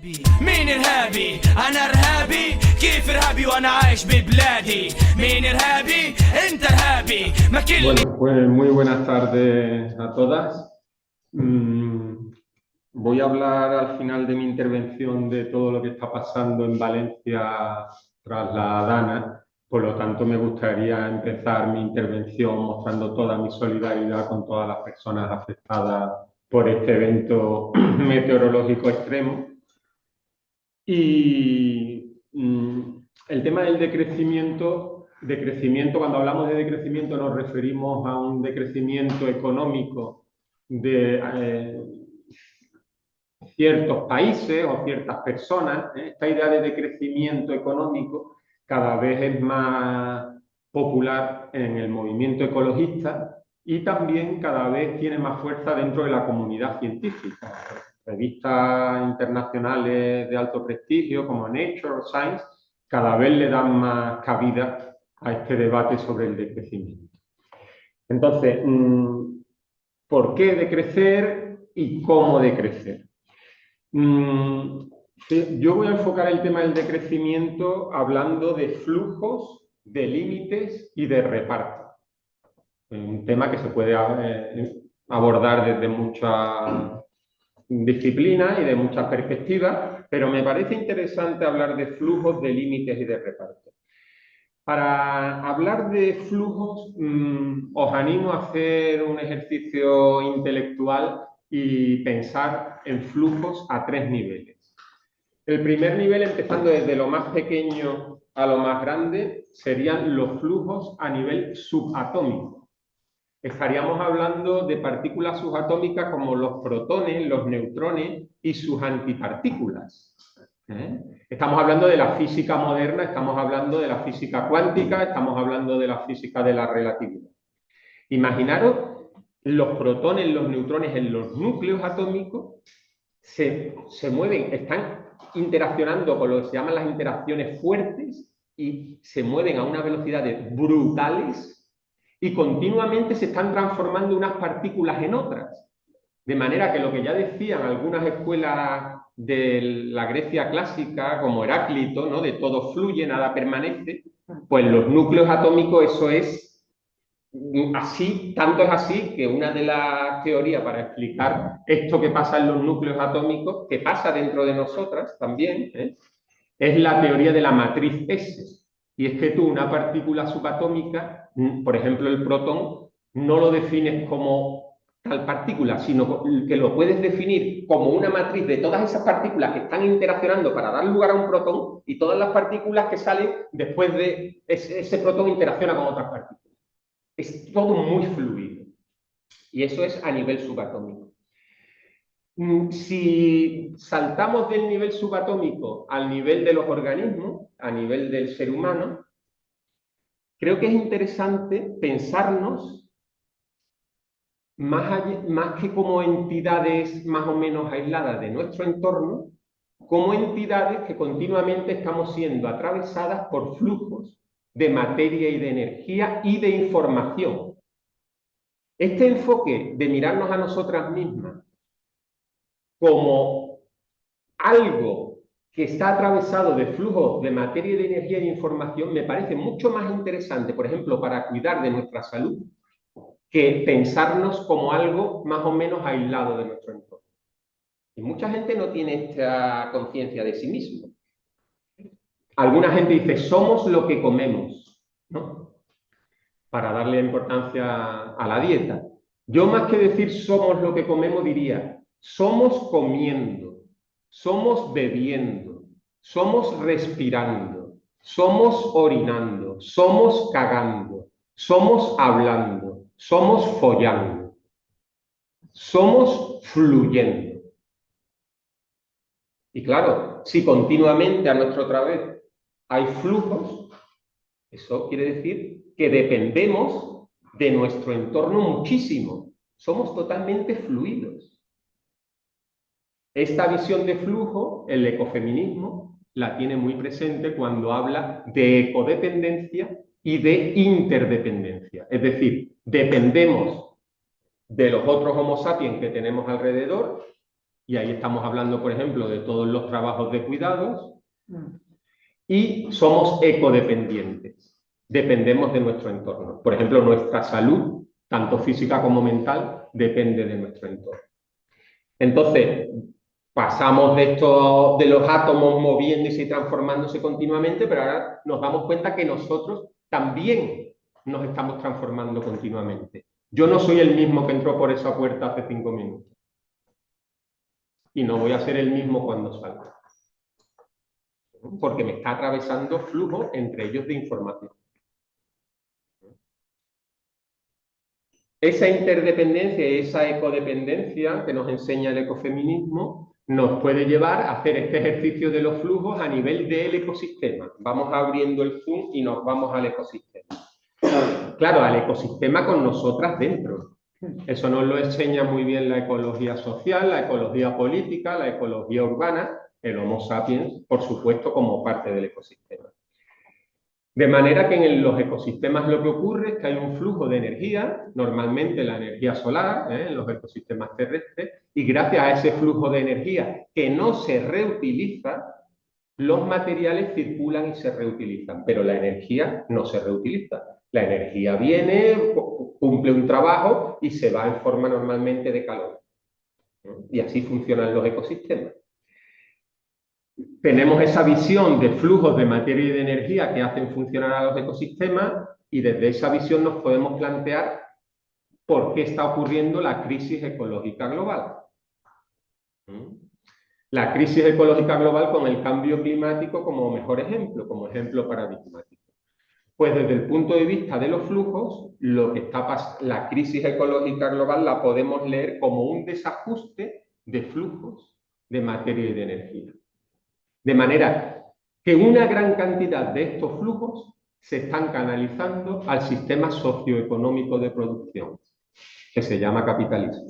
مين إرهابي؟ أنا إرهابي. كيف إرهابي وأنا عايش ببلادي؟ مين إرهابي؟ أنت إرهابي. ما كل. Bueno, pues muy buenas tardes a todas. Voy a hablar al final de mi intervención de todo lo que está pasando en Valencia tras la Dana. Por lo tanto, me gustaría empezar mi intervención mostrando toda mi solidaridad con todas las personas afectadas por este evento meteorológico extremo. Y el tema del decrecimiento, cuando hablamos de decrecimiento nos referimos a un decrecimiento económico de ciertos países o ciertas personas. Esta idea de decrecimiento económico cada vez es más popular en el movimiento ecologista y también cada vez tiene más fuerza dentro de la comunidad científica. Revistas internacionales de alto prestigio como Nature o Science cada vez le dan más cabida a este debate sobre el decrecimiento. Entonces, ¿por qué decrecer y cómo decrecer? Yo voy a enfocar el tema del decrecimiento hablando de flujos, de límites y de reparto. Un tema que se puede abordar desde muchas disciplinas y de muchas perspectivas, pero me parece interesante hablar de flujos, de límites y de reparto. Para hablar de flujos, os animo a hacer un ejercicio intelectual y pensar en flujos a tres niveles. El primer nivel, empezando desde lo más pequeño a lo más grande, serían los flujos a nivel subatómico. Estaríamos hablando de partículas subatómicas como los protones, los neutrones y sus antipartículas. Estamos hablando de la física moderna, estamos hablando de la física cuántica, estamos hablando de la física de la relatividad. Imaginaros los protones, los neutrones en los núcleos atómicos se mueven, están interaccionando con lo que se llaman las interacciones fuertes y se mueven a unas velocidades brutales y continuamente se están transformando unas partículas en otras. De manera que lo que ya decían algunas escuelas de la Grecia clásica, como Heráclito, ¿no?, de todo fluye, nada permanece, pues los núcleos atómicos eso es así, tanto es así que una de las teorías para explicar esto que pasa en los núcleos atómicos, que pasa dentro de nosotras también, es la teoría de la matriz S. Y es que tú una partícula subatómica, por ejemplo el protón, no lo defines como tal partícula, sino que lo puedes definir como una matriz de todas esas partículas que están interaccionando para dar lugar a un protón y todas las partículas que salen después de ese protón interacciona con otras partículas. Es todo muy fluido. Y eso es a nivel subatómico. Si saltamos del nivel subatómico al nivel de los organismos, a nivel del ser humano, creo que es interesante pensarnos más que como entidades más o menos aisladas de nuestro entorno, como entidades que continuamente estamos siendo atravesadas por flujos de materia y de energía y de información. Este enfoque de mirarnos a nosotras mismas como algo que está atravesado de flujos de materia y de energía y de información me parece mucho más interesante, por ejemplo, para cuidar de nuestra salud, que pensarnos como algo más o menos aislado de nuestro entorno. Y mucha gente no tiene esta conciencia de sí mismo. Alguna gente dice, somos lo que comemos, ¿no?, para darle importancia a la dieta. Yo más que decir somos lo que comemos diría, somos comiendo, somos bebiendo, somos respirando, somos orinando, somos cagando, somos hablando, somos follando, somos fluyendo. Y claro, si continuamente a nuestra través hay flujos, eso quiere decir que dependemos de nuestro entorno muchísimo. Somos totalmente fluidos. Esta visión de flujo, el ecofeminismo, la tiene muy presente cuando habla de ecodependencia y de interdependencia. Es decir, dependemos de los otros Homo sapiens que tenemos alrededor y ahí estamos hablando, por ejemplo, de todos los trabajos de cuidados, y somos ecodependientes, dependemos de nuestro entorno. Por ejemplo, nuestra salud, tanto física como mental, depende de nuestro entorno. Entonces, pasamos de los átomos moviéndose y transformándose continuamente, pero ahora nos damos cuenta que nosotros también nos estamos transformando continuamente. Yo no soy el mismo que entró por esa puerta hace 5 minutos. Y no voy a ser el mismo cuando salga. Porque me está atravesando flujo entre ellos de información. Esa interdependencia y esa ecodependencia que nos enseña el ecofeminismo nos puede llevar a hacer este ejercicio de los flujos a nivel del ecosistema. Vamos abriendo el zoom y nos vamos al ecosistema. Claro, al ecosistema con nosotras dentro. Eso nos lo enseña muy bien la ecología social, la ecología política, la ecología urbana, el Homo sapiens, por supuesto, como parte del ecosistema. De manera que en los ecosistemas lo que ocurre es que hay un flujo de energía, normalmente la energía solar, en los ecosistemas terrestres, y gracias a ese flujo de energía que no se reutiliza, los materiales circulan y se reutilizan, pero la energía no se reutiliza. La energía viene, cumple un trabajo y se va en forma normalmente de calor. Y así funcionan los ecosistemas. Tenemos esa visión de flujos de materia y de energía que hacen funcionar a los ecosistemas y desde esa visión nos podemos plantear por qué está ocurriendo la crisis ecológica global. La crisis ecológica global con el cambio climático como mejor ejemplo, como ejemplo paradigmático. Pues desde el punto de vista de los flujos, la crisis ecológica global la podemos leer como un desajuste de flujos de materia y de energía. De manera que una gran cantidad de estos flujos se están canalizando al sistema socioeconómico de producción, que se llama capitalismo.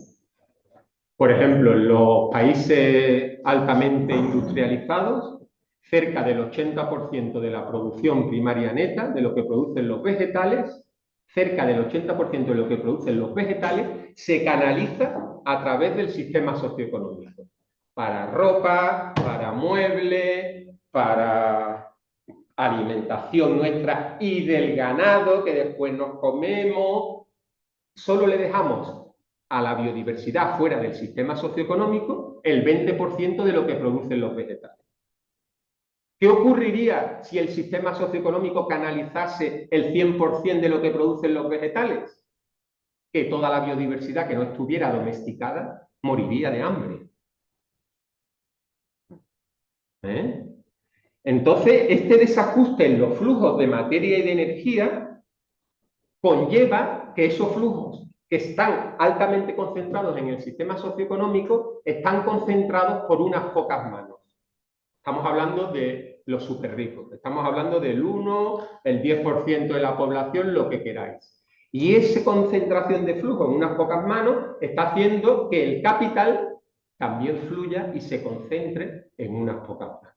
Por ejemplo, en los países altamente industrializados, cerca del 80% de la producción primaria neta, de lo que producen los vegetales, cerca del 80% de lo que producen los vegetales, se canaliza a través del sistema socioeconómico. Para ropa, para muebles, para alimentación nuestra y del ganado que después nos comemos. Solo le dejamos a la biodiversidad fuera del sistema socioeconómico el 20% de lo que producen los vegetales. ¿Qué ocurriría si el sistema socioeconómico canalizase el 100% de lo que producen los vegetales? Que toda la biodiversidad que no estuviera domesticada moriría de hambre. Entonces, este desajuste en los flujos de materia y de energía conlleva que esos flujos que están altamente concentrados en el sistema socioeconómico están concentrados por unas pocas manos. Estamos hablando de los súper ricos, estamos hablando del 1, el 10% de la población, lo que queráis. Y esa concentración de flujo en unas pocas manos está haciendo que el capital también fluya y se concentre en unas pocas manos.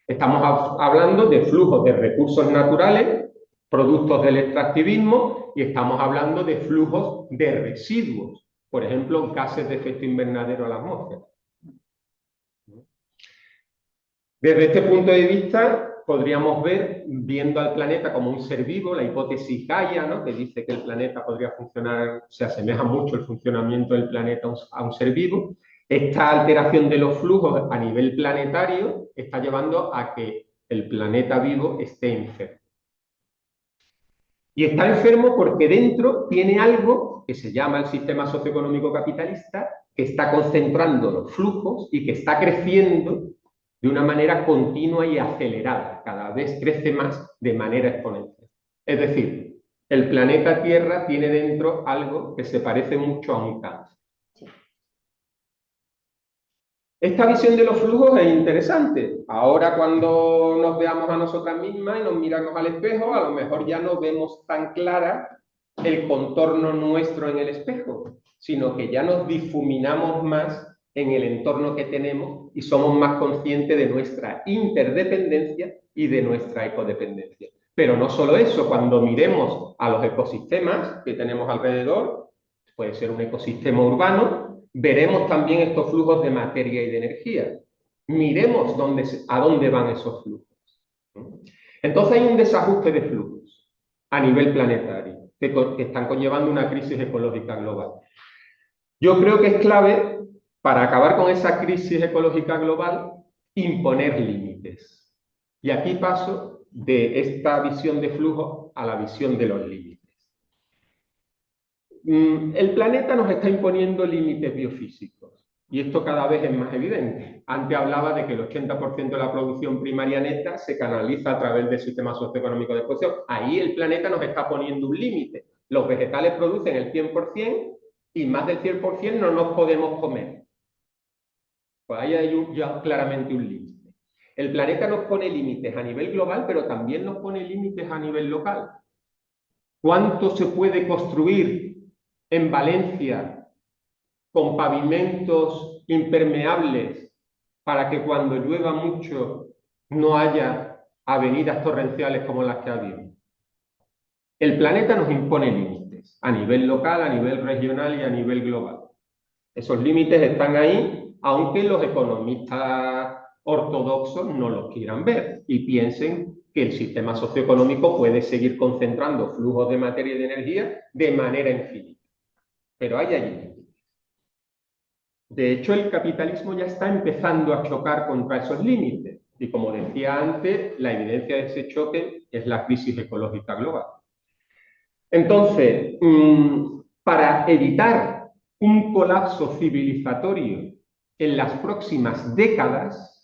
Estamos hablando de flujos de recursos naturales, productos del extractivismo, y estamos hablando de flujos de residuos, por ejemplo, gases de efecto invernadero a la atmósfera. Desde este punto de vista, podríamos ver, viendo al planeta como un ser vivo, la hipótesis Gaia, ¿no?, que dice que el planeta podría funcionar, se asemeja mucho el funcionamiento del planeta a un ser vivo. Esta alteración de los flujos a nivel planetario está llevando a que el planeta vivo esté enfermo. Y está enfermo porque dentro tiene algo que se llama el sistema socioeconómico capitalista, que está concentrando los flujos y que está creciendo de una manera continua y acelerada. Cada vez crece más de manera exponencial. Es decir, el planeta Tierra tiene dentro algo que se parece mucho a un cáncer. Esta visión de los flujos es interesante. Ahora cuando nos veamos a nosotras mismas y nos miramos al espejo, a lo mejor ya no vemos tan clara el contorno nuestro en el espejo, sino que ya nos difuminamos más en el entorno que tenemos y somos más conscientes de nuestra interdependencia y de nuestra ecodependencia. Pero no solo eso, cuando miremos a los ecosistemas que tenemos alrededor, puede ser un ecosistema urbano, veremos también estos flujos de materia y de energía. Miremos a dónde van esos flujos. Entonces hay un desajuste de flujos a nivel planetario que están conllevando una crisis ecológica global. Yo creo que es clave, para acabar con esa crisis ecológica global, imponer límites. Y aquí paso de esta visión de flujo a la visión de los límites. El planeta nos está imponiendo límites biofísicos y esto cada vez es más evidente. Antes hablaba de que el 80% de la producción primaria neta se canaliza a través del sistema socioeconómico de producción. Ahí el planeta nos está poniendo un límite. Los vegetales producen el 100% y más del 100% no nos podemos comer. Pues ahí hay ya claramente un límite. El planeta nos pone límites a nivel global, pero también nos pone límites a nivel local. ¿Cuánto se puede construir en Valencia con pavimentos impermeables para que cuando llueva mucho no haya avenidas torrenciales como las que ha habido? El planeta nos impone límites a nivel local, a nivel regional y a nivel global. Esos límites están ahí, aunque los economistas ortodoxos no los quieran ver y piensen que el sistema socioeconómico puede seguir concentrando flujos de materia y de energía de manera infinita. Pero hay límites. De hecho, el capitalismo ya está empezando a chocar contra esos límites. Y como decía antes, la evidencia de ese choque es la crisis ecológica global. Entonces, para evitar un colapso civilizatorio en las próximas décadas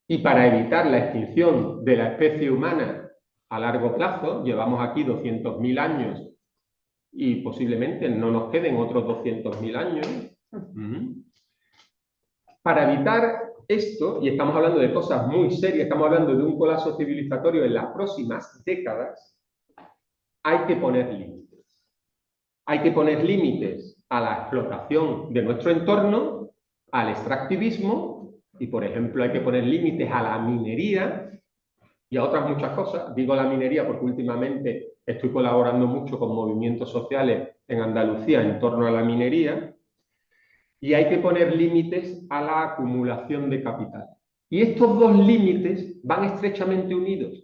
y para evitar la extinción de la especie humana a largo plazo, llevamos aquí 200.000 años y posiblemente no nos queden otros 200.000 años. Para evitar esto, y estamos hablando de cosas muy serias, estamos hablando de un colapso civilizatorio en las próximas décadas, hay que poner límites. Hay que poner límites a la explotación de nuestro entorno, al extractivismo, y por ejemplo hay que poner límites a la minería y a otras muchas cosas. Digo la minería porque últimamente estoy colaborando mucho con movimientos sociales en Andalucía en torno a la minería. Y hay que poner límites a la acumulación de capital. Y estos dos límites van estrechamente unidos.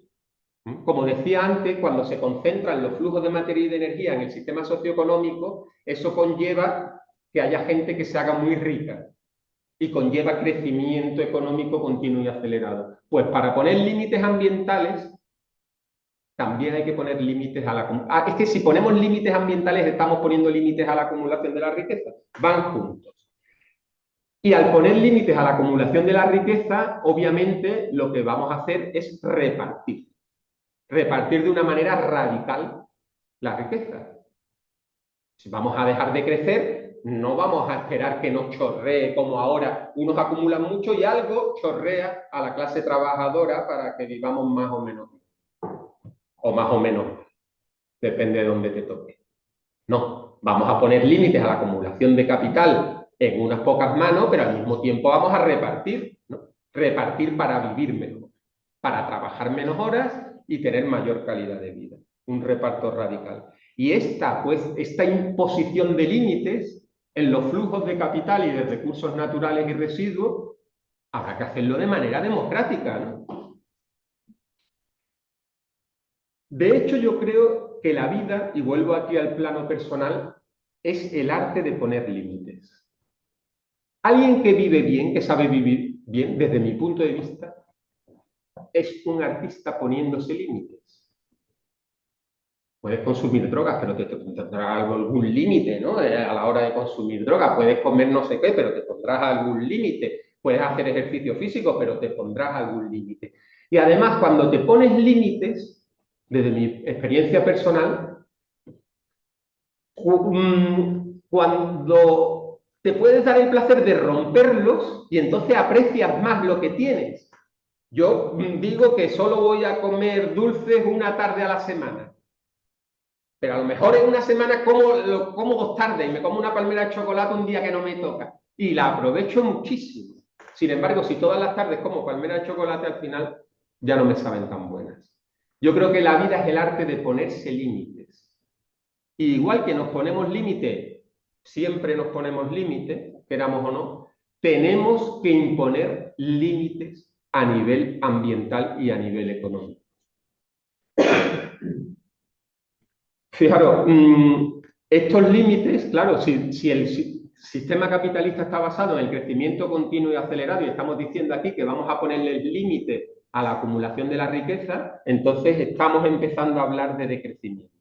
Como decía antes, cuando se concentran los flujos de materia y de energía en el sistema socioeconómico, eso conlleva que haya gente que se haga muy rica y conlleva crecimiento económico continuo y acelerado. Pues para poner límites ambientales, también hay que poner límites a la... es que si ponemos límites ambientales, estamos poniendo límites a la acumulación de la riqueza. Van juntos. Y al poner límites a la acumulación de la riqueza, obviamente lo que vamos a hacer es repartir. Repartir de una manera radical la riqueza. Si vamos a dejar de crecer, no vamos a esperar que nos chorree como ahora. Unos acumulan mucho y algo chorrea a la clase trabajadora para que vivamos más o menos. O más o menos. Depende de dónde te toque. No, vamos a poner límites a la acumulación de capital en unas pocas manos, pero al mismo tiempo vamos a repartir, ¿no? Repartir para vivir mejor, para trabajar menos horas y tener mayor calidad de vida. Un reparto radical. Y esta imposición de límites en los flujos de capital y de recursos naturales y residuos, habrá que hacerlo de manera democrática, ¿no? De hecho, yo creo que la vida, y vuelvo aquí al plano personal, es el arte de poner límites. Alguien que vive bien, que sabe vivir bien, desde mi punto de vista, es un artista poniéndose límites. Puedes consumir drogas, pero te tendrás algún límite, ¿no? A la hora de consumir drogas. Puedes comer no sé qué, pero te pondrás algún límite. Puedes hacer ejercicio físico, pero te pondrás algún límite. Y además, cuando te pones límites, desde mi experiencia personal, cuando te puedes dar el placer de romperlos y entonces aprecias más lo que tienes. Yo digo que solo voy a comer dulces una tarde a la semana. Pero a lo mejor en una semana como 2 tardes y me como una palmera de chocolate un día que no me toca. Y la aprovecho muchísimo. Sin embargo, si todas las tardes como palmera de chocolate, al final ya no me saben tan buenas. Yo creo que la vida es el arte de ponerse límites. Y igual que nos ponemos límites, siempre nos ponemos límites, queramos o no, tenemos que imponer límites a nivel ambiental y a nivel económico. Fijaros, estos límites, claro, si el sistema capitalista está basado en el crecimiento continuo y acelerado y estamos diciendo aquí que vamos a ponerle límites a la acumulación de la riqueza, entonces estamos empezando a hablar de decrecimiento.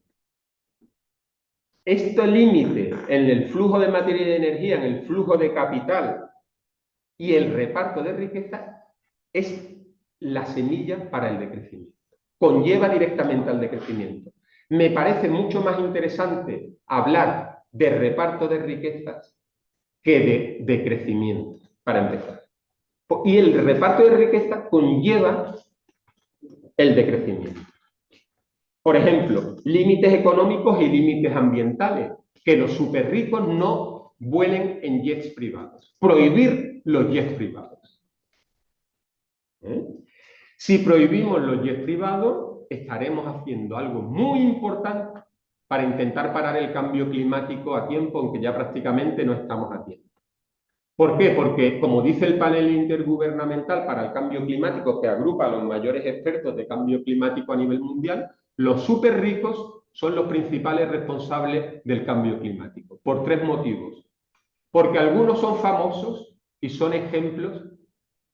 Este límite en el flujo de materia y de energía, en el flujo de capital y el reparto de riqueza es la semilla para el decrecimiento. Conlleva directamente al decrecimiento. Me parece mucho más interesante hablar de reparto de riquezas que de crecimiento, para empezar. Y el reparto de riqueza conlleva el decrecimiento. Por ejemplo, límites económicos y límites ambientales. Que los superricos no vuelen en jets privados. Prohibir los jets privados. Si prohibimos los jets privados, estaremos haciendo algo muy importante para intentar parar el cambio climático a tiempo, aunque ya prácticamente no estamos a tiempo. ¿Por qué? Porque, como dice el panel intergubernamental para el cambio climático, que agrupa a los mayores expertos de cambio climático a nivel mundial, los súper ricos son los principales responsables del cambio climático, por 3 motivos. Porque algunos son famosos y son ejemplos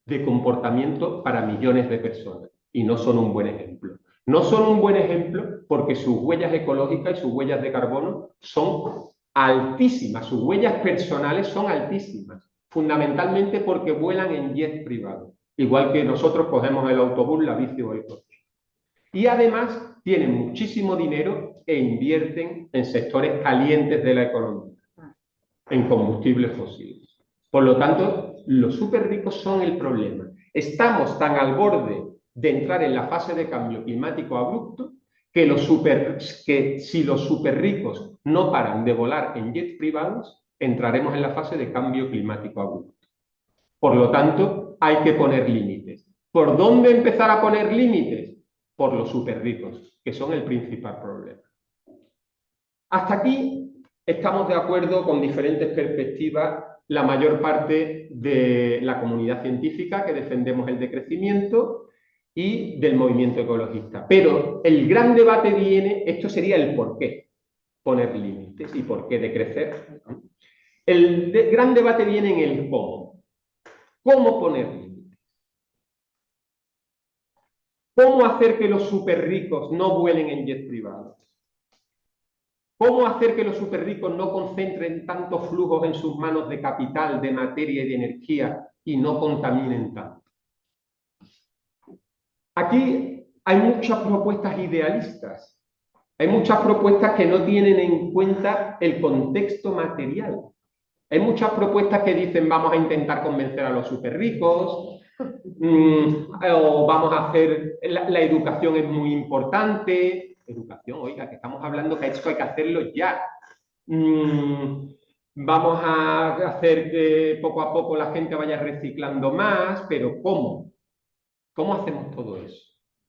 de comportamiento para millones de personas, y no son un buen ejemplo. No son un buen ejemplo porque sus huellas ecológicas y sus huellas de carbono son altísimas, sus huellas personales son altísimas, fundamentalmente porque vuelan en jets privados, igual que nosotros cogemos el autobús, la bici o el coche. Y además tienen muchísimo dinero e invierten en sectores calientes de la economía, en combustibles fósiles. Por lo tanto, los súper ricos son el problema. Estamos tan al borde de entrar en la fase de cambio climático abrupto que si los súper ricos no paran de volar en jets privados, entraremos en la fase de cambio climático abrupto. Por lo tanto, hay que poner límites. ¿Por dónde empezar a poner límites? Por los súper ricos, que son el principal problema. Hasta aquí estamos de acuerdo con diferentes perspectivas, la mayor parte de la comunidad científica que defendemos el decrecimiento y del movimiento ecologista. Pero el gran debate viene, esto sería el por qué poner límites y por qué decrecer. El gran debate viene en el cómo. ¿Cómo poner límites? ¿Cómo hacer que los súper ricos no vuelen en jets privados? ¿Cómo hacer que los súper ricos no concentren tantos flujos en sus manos de capital, de materia y de energía y no contaminen tanto? Aquí hay muchas propuestas idealistas, hay muchas propuestas que no tienen en cuenta el contexto material. Hay muchas propuestas que dicen vamos a intentar convencer a los súper ricos, o vamos a hacer, la educación es muy importante. Educación, oiga, que estamos hablando que esto hay que hacerlo ya. Vamos a hacer que poco a poco la gente vaya reciclando más, pero ¿cómo? ¿Cómo hacemos todo eso?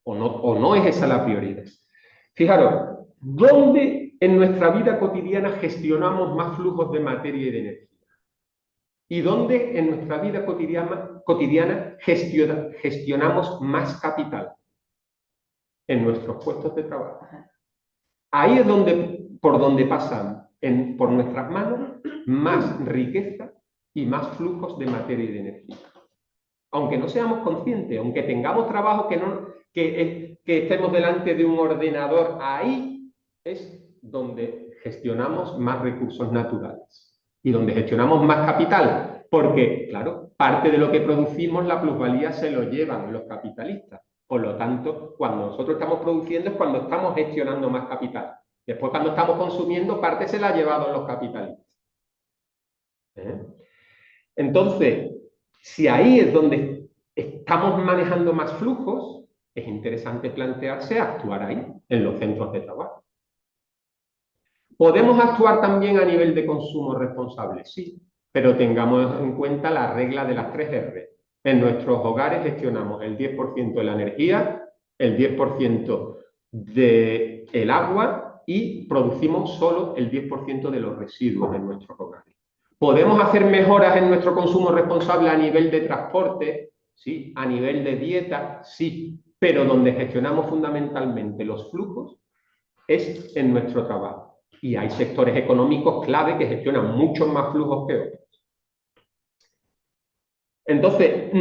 ¿O no es esa la prioridad? Fijaros, ¿dónde en nuestra vida cotidiana gestionamos más flujos de materia y de energía? ¿Y dónde en nuestra vida cotidiana gestionamos más capital? En nuestros puestos de trabajo. Ahí es por donde pasan por nuestras manos más riqueza y más flujos de materia y de energía. Aunque no seamos conscientes, aunque tengamos trabajo que estemos delante de un ordenador, ahí es donde gestionamos más recursos naturales y donde gestionamos más capital, porque, claro, parte de lo que producimos, la plusvalía se lo llevan los capitalistas. Por lo tanto, cuando nosotros estamos produciendo es cuando estamos gestionando más capital. Después, cuando estamos consumiendo, parte se la ha llevado los capitalistas. Entonces, si ahí es donde estamos manejando más flujos, es interesante plantearse actuar ahí, en los centros de trabajo. ¿Podemos actuar también a nivel de consumo responsable? Sí, pero tengamos en cuenta la regla de las 3 R. En nuestros hogares gestionamos el 10% de la energía, el 10% del agua y producimos solo el 10% de los residuos en nuestros hogares. ¿Podemos hacer mejoras en nuestro consumo responsable a nivel de transporte? Sí. ¿A nivel de dieta? Sí. Pero donde gestionamos fundamentalmente los flujos es en nuestro trabajo. Y hay sectores económicos clave que gestionan muchos más flujos que otros. Entonces,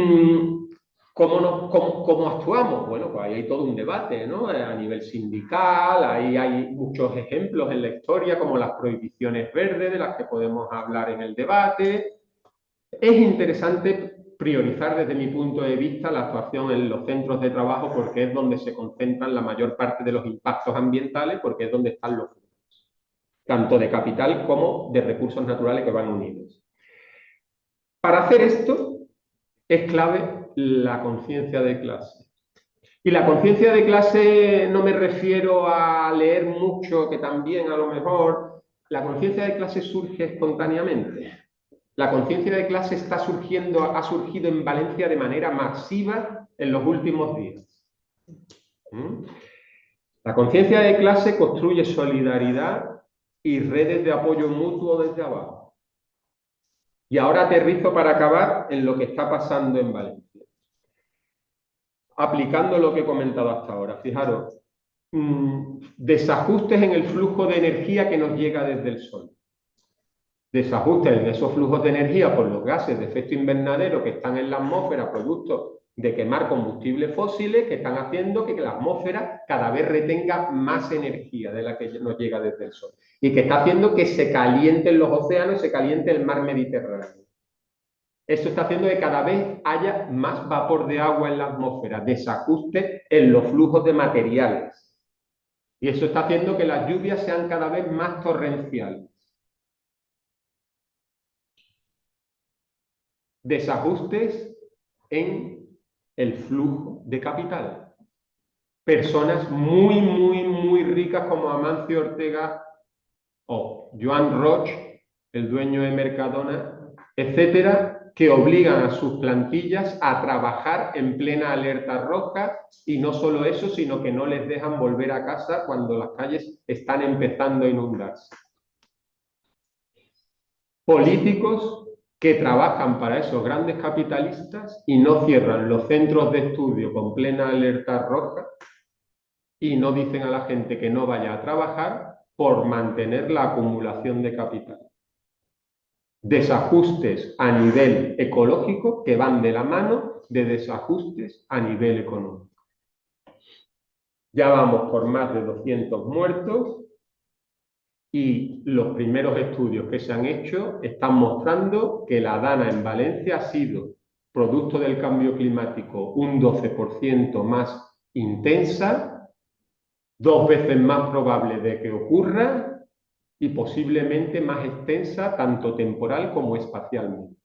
¿cómo actuamos? Bueno, pues ahí hay todo un debate, ¿no? A nivel sindical, ahí hay muchos ejemplos en la historia, como las prohibiciones verdes, de las que podemos hablar en el debate. Es interesante priorizar desde mi punto de vista la actuación en los centros de trabajo porque es donde se concentran la mayor parte de los impactos ambientales, porque es donde están los flujos, tanto de capital como de recursos naturales que van unidos. Para hacer esto es clave la conciencia de clase. Y la conciencia de clase no me refiero a leer mucho, que también a lo mejor la conciencia de clase surge espontáneamente. La conciencia de clase ha surgido en Valencia de manera masiva en los últimos días. La conciencia de clase construye solidaridad y redes de apoyo mutuo desde abajo. Y ahora aterrizo para acabar en lo que está pasando en Valencia. Aplicando lo que he comentado hasta ahora. Fijaros, desajustes en el flujo de energía que nos llega desde el sol. Desajustes en esos flujos de energía por los gases de efecto invernadero que están en la atmósfera, producto de quemar combustibles fósiles, que están haciendo que la atmósfera cada vez retenga más energía de la que nos llega desde el sol. Y que está haciendo que se calienten los océanos y se caliente el mar Mediterráneo. Esto está haciendo que cada vez haya más vapor de agua en la atmósfera, desajuste en los flujos de materiales. Y eso está haciendo que las lluvias sean cada vez más torrenciales. Desajustes en el flujo de capital. Personas muy ricas como Amancio Ortega o Joan Roig, el dueño de Mercadona, etcétera, que obligan a sus plantillas a trabajar en plena alerta roja y no solo eso, sino que no les dejan volver a casa cuando las calles están empezando a inundarse. Políticos que trabajan para esos grandes capitalistas y no cierran los centros de estudio con plena alerta roja y no dicen a la gente que no vaya a trabajar por mantener la acumulación de capital. Desajustes a nivel ecológico que van de la mano de desajustes a nivel económico. Ya vamos por más de 200 muertos y los primeros estudios que se han hecho están mostrando que la dana en Valencia ha sido, producto del cambio climático, un 12% más intensa, 2 veces más probable de que ocurra y posiblemente más extensa tanto temporal como espacialmente.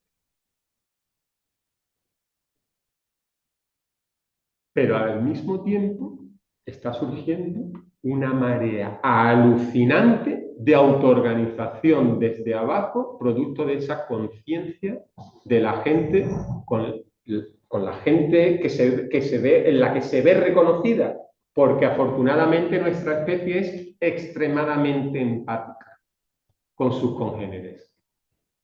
Pero al mismo tiempo está surgiendo una marea alucinante de autoorganización desde abajo, producto de esa conciencia de la gente, con la gente en la que se ve reconocida, porque afortunadamente nuestra especie es extremadamente empática con sus congéneres.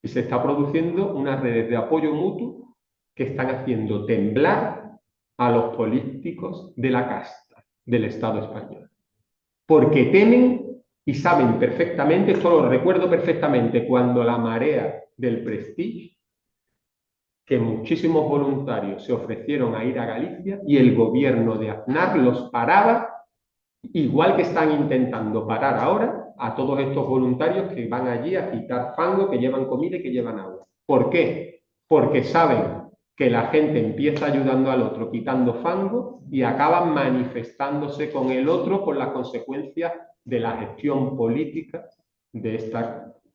Y se está produciendo unas redes de apoyo mutuo que están haciendo temblar a los políticos de la casta del Estado español. Porque temen y saben perfectamente, esto lo recuerdo perfectamente, cuando la marea del Prestige, que muchísimos voluntarios se ofrecieron a ir a Galicia y el gobierno de Aznar los paraba, igual que están intentando parar ahora a todos estos voluntarios que van allí a quitar fango, que llevan comida y que llevan agua. ¿Por qué? Porque saben que la gente empieza ayudando al otro quitando fango y acaban manifestándose con el otro por las consecuencias de la gestión política de este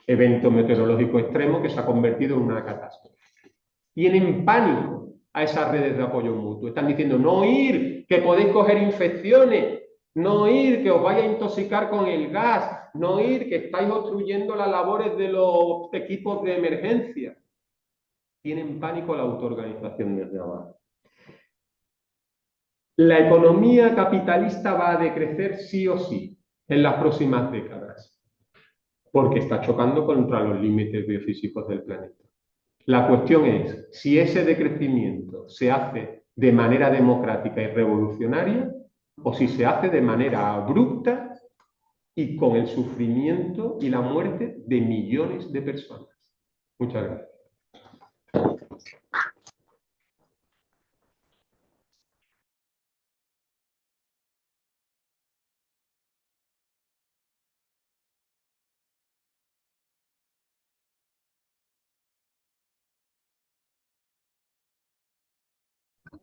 evento meteorológico extremo que se ha convertido en una catástrofe. Tienen pánico a esas redes de apoyo mutuo. Están diciendo, no ir, que podéis coger infecciones, no ir, que os vaya a intoxicar con el gas, no ir, que estáis obstruyendo las labores de los equipos de emergencia. Tienen pánico a la autoorganización desde abajo. La economía capitalista va a decrecer sí o sí en las próximas décadas. porque está chocando contra los límites biofísicos del planeta. La cuestión es si ese decrecimiento se hace de manera democrática y revolucionaria o si se hace de manera abrupta y con el sufrimiento y la muerte de millones de personas. Muchas gracias.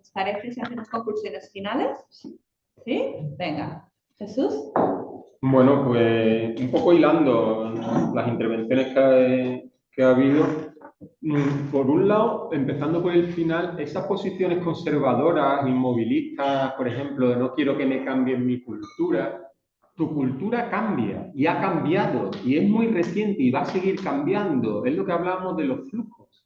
¿Os parece si hacemos conclusiones finales? ¿Sí? Venga. Jesús. Bueno, pues un poco hilando las intervenciones que ha habido. Por un lado, empezando por el final, esas posiciones conservadoras, inmovilistas, por ejemplo, de no quiero que me cambien mi cultura. Tu cultura cambia y ha cambiado y es muy reciente y va a seguir cambiando. Es lo que hablábamos de los flujos.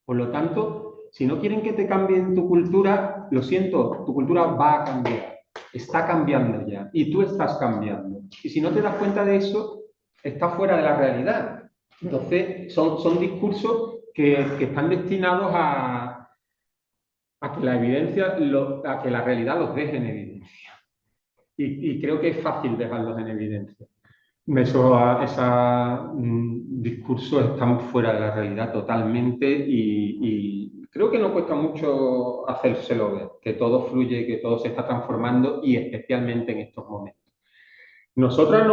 Por lo tanto, si no quieren que te cambien tu cultura, lo siento, tu cultura va a cambiar. Está cambiando ya y tú estás cambiando. Y si no te das cuenta de eso, estás fuera de la realidad. Entonces, son discursos que están destinados a que la evidencia, a que la realidad los deje en evidencia. Y creo que es fácil dejarlos en evidencia. Esos discursos están fuera de la realidad totalmente y creo que no cuesta mucho hacérselo ver, que todo fluye, que todo se está transformando y especialmente en estos momentos. Nosotros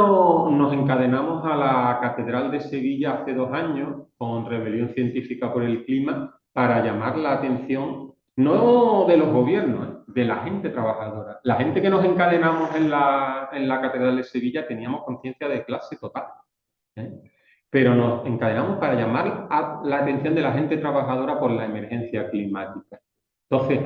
nos encadenamos a la Catedral de Sevilla hace 2 años con Rebelión Científica por el Clima para llamar la atención, no de los gobiernos, de la gente trabajadora. La gente que nos encadenamos en la Catedral de Sevilla teníamos conciencia de clase total, ¿eh? Pero nos encadenamos para llamar la atención de la gente trabajadora por la emergencia climática. Entonces,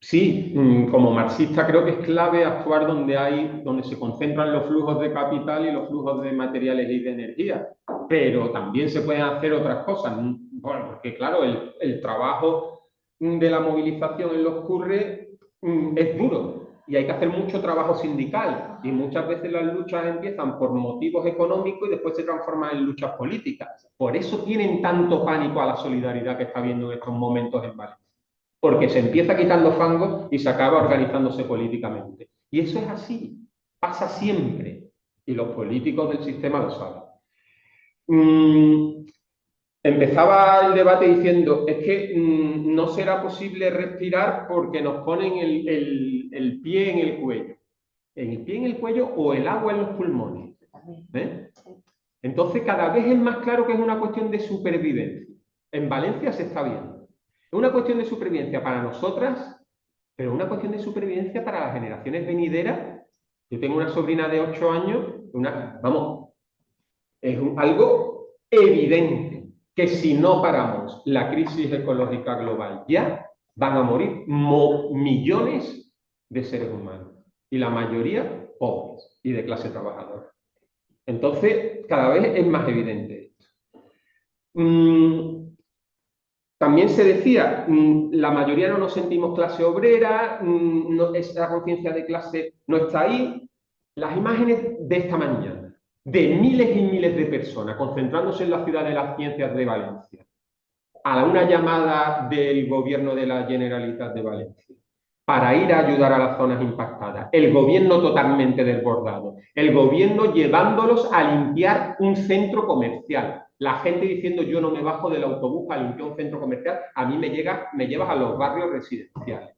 sí, como marxista creo que es clave actuar donde se concentran los flujos de capital y los flujos de materiales y de energía, pero también se pueden hacer otras cosas. Bueno, porque claro, el trabajo de la movilización en los CURRE es duro y hay que hacer mucho trabajo sindical y muchas veces las luchas empiezan por motivos económicos y después se transforman en luchas políticas. Por eso tienen tanto pánico a la solidaridad que está habiendo en estos momentos en Valencia. Porque se empieza quitando fango y se acaba organizándose políticamente. Y eso es así, pasa siempre. Y los políticos del sistema lo saben. Empezaba el debate diciendo, es que no será posible respirar porque nos ponen el pie en el cuello. El pie en el cuello o el agua en los pulmones. ¿Eh? Entonces cada vez es más claro que es una cuestión de supervivencia. En Valencia se está viendo. Es una cuestión de supervivencia para nosotras, pero una cuestión de supervivencia para las generaciones venideras. Yo tengo una sobrina de 8 años, es algo evidente que si no paramos la crisis ecológica global ya, van a morir millones de seres humanos, y la mayoría pobres y de clase trabajadora. Entonces, cada vez es más evidente esto. También se decía, la mayoría no nos sentimos clase obrera, esa conciencia de clase no está ahí. Las imágenes de esta mañana, de miles y miles de personas concentrándose en la Ciudad de las Ciencias de Valencia, a una llamada del gobierno de la Generalitat de Valencia, para ir a ayudar a las zonas impactadas. El gobierno totalmente desbordado. El gobierno llevándolos a limpiar un centro comercial. La gente diciendo, yo no me bajo del autobús para limpiar un centro comercial, a mí me llevas a los barrios residenciales.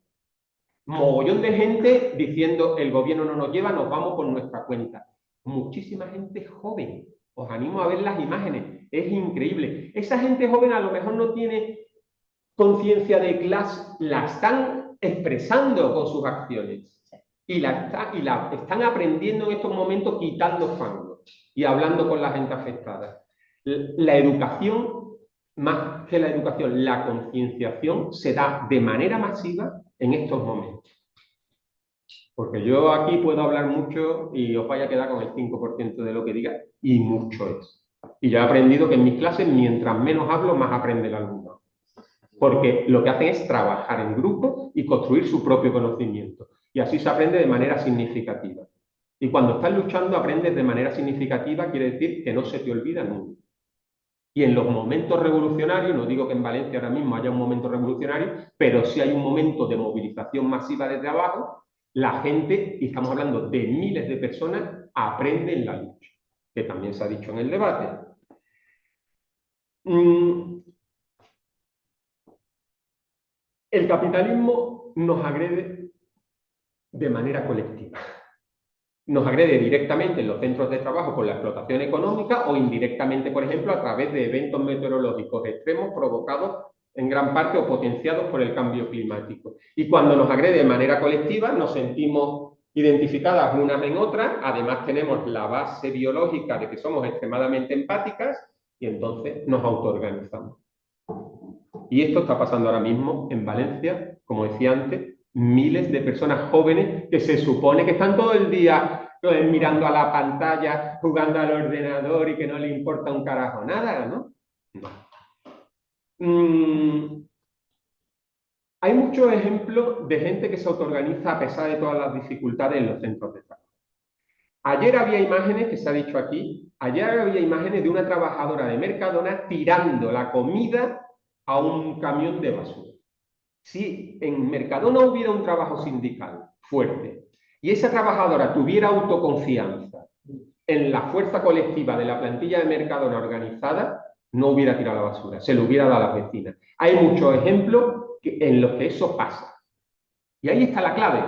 Mogollón de gente diciendo, el gobierno no nos lleva, nos vamos por nuestra cuenta. Muchísima gente joven. Os animo a ver las imágenes. Es increíble. Esa gente joven a lo mejor no tiene conciencia de clase, la están expresando con sus acciones y la están aprendiendo en estos momentos quitando fango y hablando con la gente afectada. La educación, más que la educación, la concienciación se da de manera masiva en estos momentos. Porque yo aquí puedo hablar mucho y os vaya a quedar con el 5% de lo que diga, y mucho es. Y yo he aprendido que en mis clases, mientras menos hablo, más aprende el alumno. Porque lo que hacen es trabajar en grupo y construir su propio conocimiento. Y así se aprende de manera significativa. Y cuando estás luchando aprendes de manera significativa, quiere decir que no se te olvida nunca. Y en los momentos revolucionarios, no digo que en Valencia ahora mismo haya un momento revolucionario, pero sí hay un momento de movilización masiva de trabajo, la gente, y estamos hablando de miles de personas, aprenden la lucha, que también se ha dicho en el debate. El capitalismo nos agrede de manera colectiva. Nos agrede directamente en los centros de trabajo con la explotación económica o indirectamente, por ejemplo, a través de eventos meteorológicos extremos provocados en gran parte o potenciados por el cambio climático. Y cuando nos agrede de manera colectiva, nos sentimos identificadas unas en otras, además tenemos la base biológica de que somos extremadamente empáticas y entonces nos autoorganizamos. Y esto está pasando ahora mismo en Valencia, como decía antes, miles de personas jóvenes que se supone que están todo el día mirando a la pantalla, jugando al ordenador y que no le importa un carajo nada, ¿no? Hay muchos ejemplos de gente que se autoorganiza a pesar de todas las dificultades en los centros de trabajo. Ayer había imágenes, que se ha dicho aquí, ayer había imágenes de una trabajadora de Mercadona tirando la comida a un camión de basura. Si en Mercadona hubiera un trabajo sindical fuerte y esa trabajadora tuviera autoconfianza en la fuerza colectiva de la plantilla de Mercadona organizada, no hubiera tirado la basura, se lo hubiera dado a las vecinas. Hay muchos ejemplos en los que eso pasa. Y ahí está la clave.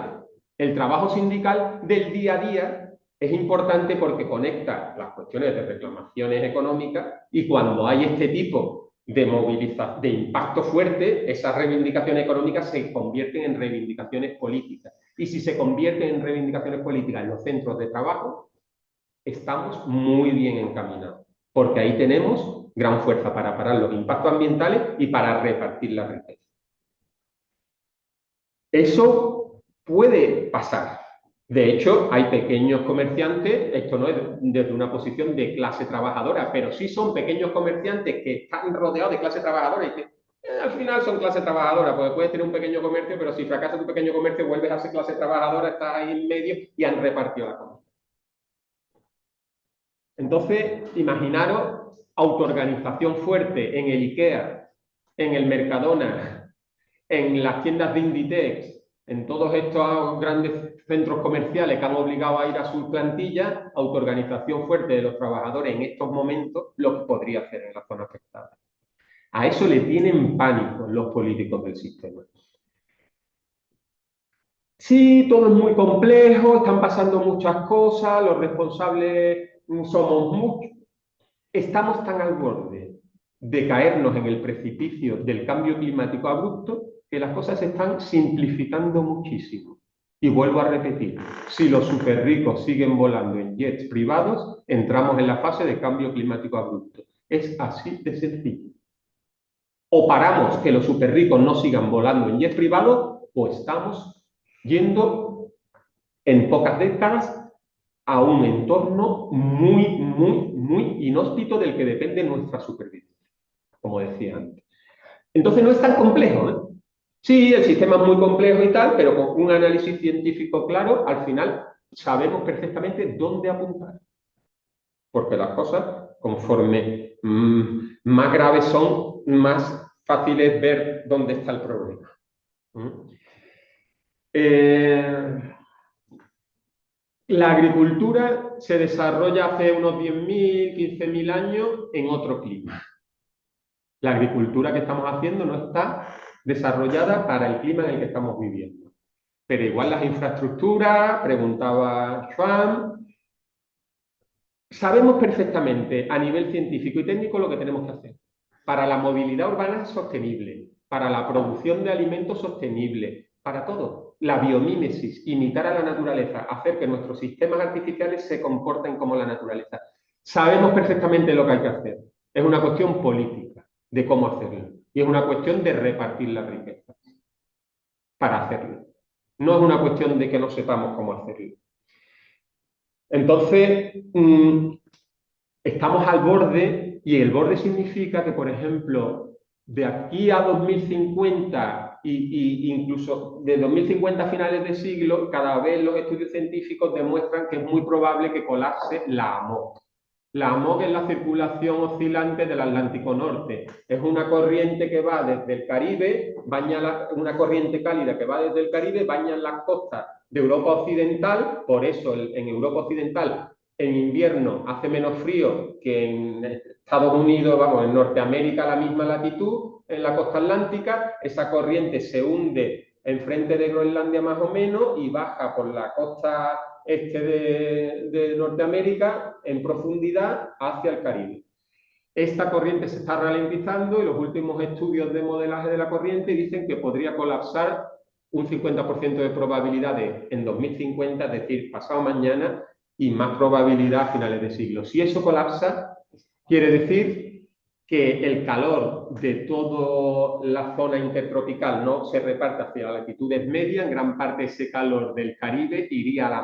El trabajo sindical del día a día es importante porque conecta las cuestiones de reclamaciones económicas y cuando hay este tipo de movilización, de impacto fuerte, esas reivindicaciones económicas se convierten en reivindicaciones políticas. Y si se convierten en reivindicaciones políticas en los centros de trabajo, estamos muy bien encaminados, porque ahí tenemos gran fuerza para parar los impactos ambientales y para repartir la riqueza. Eso puede pasar. De hecho, hay pequeños comerciantes, esto no es desde una posición de clase trabajadora, pero sí son pequeños comerciantes que están rodeados de clase trabajadora y que al final son clase trabajadora, porque puedes tener un pequeño comercio, pero si fracasa tu pequeño comercio, vuelves a ser clase trabajadora, estás ahí en medio y han repartido la comida. Entonces, imaginaros autoorganización fuerte en el IKEA, en el Mercadona, en las tiendas de Inditex, en todos estos grandes centros comerciales que han obligado a ir a su plantilla, autoorganización fuerte de los trabajadores en estos momentos, lo que podría hacer en la zona afectada. A eso le tienen pánico los políticos del sistema. Sí, todo es muy complejo, están pasando muchas cosas, los responsables somos muchos. Estamos tan al borde de caernos en el precipicio del cambio climático abrupto que las cosas se están simplificando muchísimo. Y vuelvo a repetir, si los superricos siguen volando en jets privados, entramos en la fase de cambio climático abrupto. Es así de sencillo. O paramos que los superricos no sigan volando en jets privados, o estamos yendo en pocas décadas a un entorno muy inhóspito del que depende nuestra supervivencia, como decía antes. Entonces no es tan complejo, ¿eh? Sí, el sistema es muy complejo y tal, pero con un análisis científico claro, al final sabemos perfectamente dónde apuntar. Porque las cosas, conforme más graves son, más fácil es ver dónde está el problema. La agricultura se desarrolla hace unos 10.000, 15.000 años en otro clima. La agricultura que estamos haciendo no está desarrollada para el clima en el que estamos viviendo. Pero igual las infraestructuras, preguntaba Schwab, sabemos perfectamente a nivel científico y técnico lo que tenemos que hacer. Para la movilidad urbana sostenible, para la producción de alimentos sostenible, para todo. La biomímesis, imitar a la naturaleza, hacer que nuestros sistemas artificiales se comporten como la naturaleza. Sabemos perfectamente lo que hay que hacer. Es una cuestión política de cómo hacerlo. Y es una cuestión de repartir la riqueza para hacerlo. No es una cuestión de que no sepamos cómo hacerlo. Entonces, estamos al borde, y el borde significa que, por ejemplo, de aquí a 2050 incluso de 2050 a finales de siglo, cada vez los estudios científicos demuestran que es muy probable que colapse la AMOC. La AMOC es la circulación oscilante del Atlántico Norte. Es una corriente que va desde el Caribe, una corriente cálida que va desde el Caribe, baña las costas de Europa Occidental. Por eso en Europa Occidental en invierno hace menos frío que en Estados Unidos, vamos, en Norteamérica a la misma latitud, en la costa atlántica. Esa corriente se hunde enfrente de Groenlandia más o menos y baja por la costa este de Norteamérica en profundidad hacia el Caribe. Esta corriente se está ralentizando y los últimos estudios de modelaje de la corriente dicen que podría colapsar un 50% de probabilidades en 2050, es decir, pasado mañana, y más probabilidad a finales de siglo. Si eso colapsa, quiere decir que el calor de toda la zona intertropical no se reparte hacia latitudes medias. En gran parte ese calor del Caribe iría a la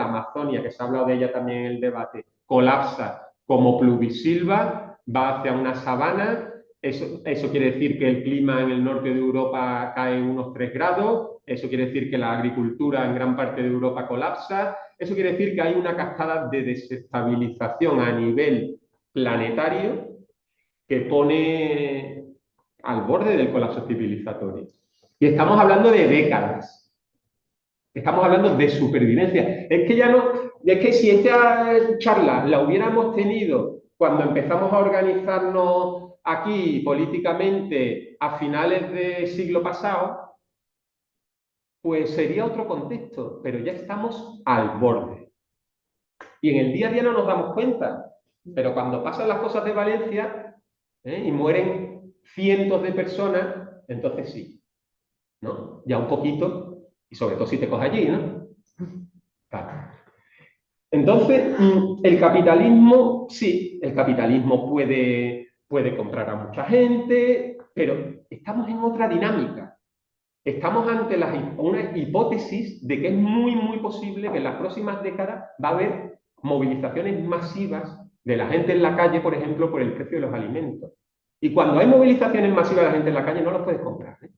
Amazonia, que se ha hablado de ella también en el debate, colapsa como pluvisilva, va hacia una sabana. Eso quiere decir que el clima en el norte de Europa cae unos 3 grados, eso quiere decir que la agricultura en gran parte de Europa colapsa, eso quiere decir que hay una cascada de desestabilización a nivel planetario que pone al borde del colapso civilizatorio. Y estamos hablando de décadas. Estamos hablando de supervivencia. Es que si esta charla la hubiéramos tenido cuando empezamos a organizarnos aquí políticamente a finales del siglo pasado, pues sería otro contexto, pero ya estamos al borde. Y en el día a día no nos damos cuenta, pero cuando pasan las cosas de Valencia y mueren cientos de personas, entonces sí, ¿no? Ya un poquito, y sobre todo si te coges allí, ¿no? Claro. Entonces, el capitalismo, sí, el capitalismo puede comprar a mucha gente, pero estamos en otra dinámica. Estamos ante una hipótesis de que es muy, muy posible que en las próximas décadas va a haber movilizaciones masivas de la gente en la calle, por ejemplo, por el precio de los alimentos. Y cuando hay movilizaciones masivas de la gente en la calle, no los puedes comprar, ¿eh?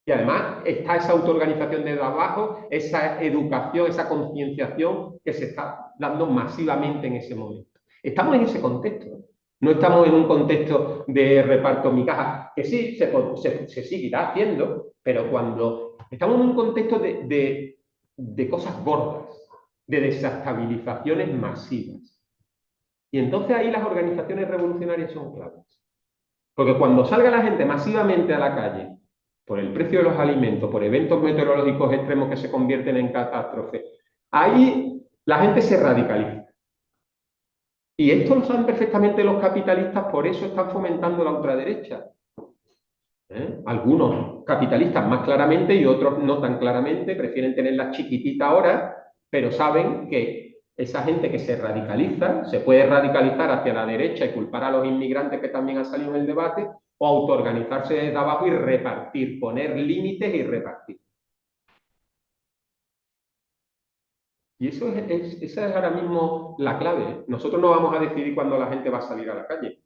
Y además está esa autoorganización desde abajo, esa educación, esa concienciación que se está dando masivamente en ese momento. Estamos en ese contexto. No estamos en un contexto de reparto migajas, que sí, se seguirá haciendo, pero cuando estamos en un contexto de cosas gordas, de desestabilizaciones masivas. Y entonces ahí las organizaciones revolucionarias son claves. Porque cuando salga la gente masivamente a la calle, por el precio de los alimentos, por eventos meteorológicos extremos que se convierten en catástrofe, ahí la gente se radicaliza. Y esto lo saben perfectamente los capitalistas, por eso están fomentando la ultraderecha. Algunos capitalistas más claramente y otros no tan claramente, prefieren tenerla chiquitita ahora, pero saben que esa gente que se radicaliza, se puede radicalizar hacia la derecha y culpar a los inmigrantes que también han salido en el debate, o autoorganizarse desde abajo y repartir, poner límites y repartir. Y esa es ahora mismo la clave. Nosotros no vamos a decidir cuándo la gente va a salir a la calle.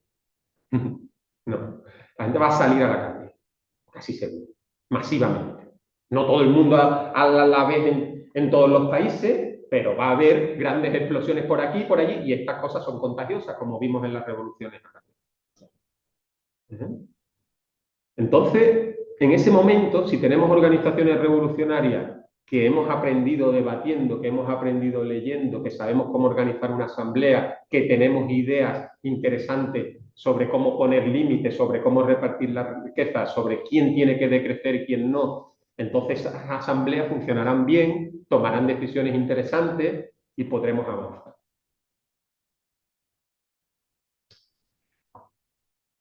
No, la gente va a salir a la calle, casi seguro, masivamente. No todo el mundo a la vez en todos los países, pero va a haber grandes explosiones por aquí y por allí, y estas cosas son contagiosas, como vimos en las revoluciones. Entonces, en ese momento, si tenemos organizaciones revolucionarias que hemos aprendido debatiendo, que hemos aprendido leyendo, que sabemos cómo organizar una asamblea, que tenemos ideas interesantes sobre cómo poner límites, sobre cómo repartir la riqueza, sobre quién tiene que decrecer y quién no, entonces esas asambleas funcionarán bien, tomarán decisiones interesantes y podremos avanzar.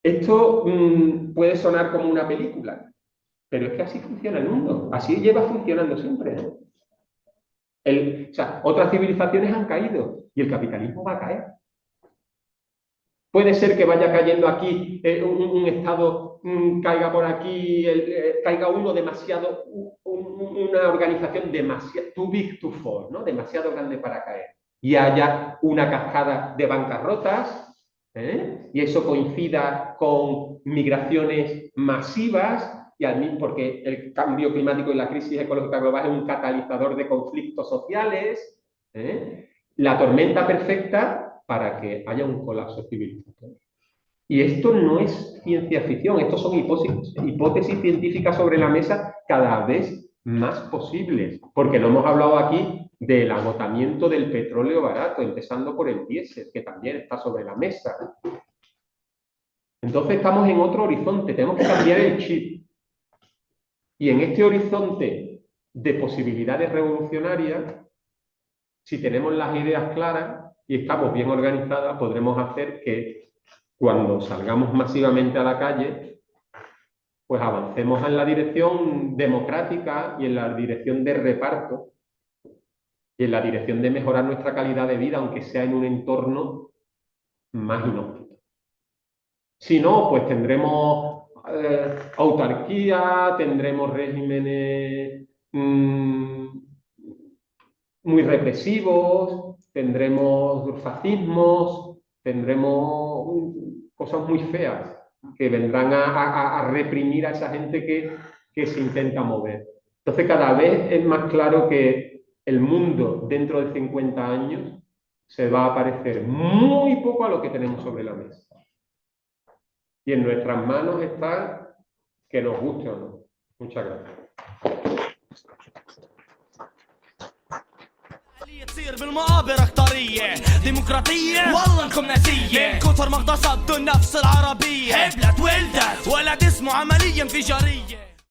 Esto puede sonar como una película, pero es que así funciona el mundo, así lleva funcionando siempre. O sea, otras civilizaciones han caído y el capitalismo va a caer. Puede ser que vaya cayendo aquí un estado, caiga por aquí, caiga uno demasiado, una organización demasiado, too big to fall, ¿no? Demasiado grande para caer. Y haya una cascada de bancarrotas, y eso coincida con migraciones masivas, porque el cambio climático y la crisis ecológica global es un catalizador de conflictos sociales, la tormenta perfecta para que haya un colapso civilizatorio. Y esto no es ciencia ficción, esto son hipótesis científicas sobre la mesa cada vez más posibles, porque no hemos hablado aquí del agotamiento del petróleo barato, empezando por el diésel, que también está sobre la mesa. Entonces estamos en otro horizonte, tenemos que cambiar el chip. Y en este horizonte de posibilidades revolucionarias, si tenemos las ideas claras y estamos bien organizadas, podremos hacer que cuando salgamos masivamente a la calle, pues avancemos en la dirección democrática y en la dirección de reparto y en la dirección de mejorar nuestra calidad de vida, aunque sea en un entorno más inhóspito. Si no, pues tendremos autarquía, tendremos regímenes muy represivos, tendremos fascismos, tendremos cosas muy feas que vendrán a reprimir a esa gente que se intenta mover. Entonces cada vez es más claro que el mundo dentro de 50 años se va a parecer muy poco a lo que tenemos sobre la mesa. Y en nuestras manos está que nos guste o no. Muchas gracias. تصير بالمقابر اختارية ديمقراطية والله انكم ناسية من كثر ما اغتصبتوا النفس العربية حبلت ولدت ولد اسمه عملية انفجارية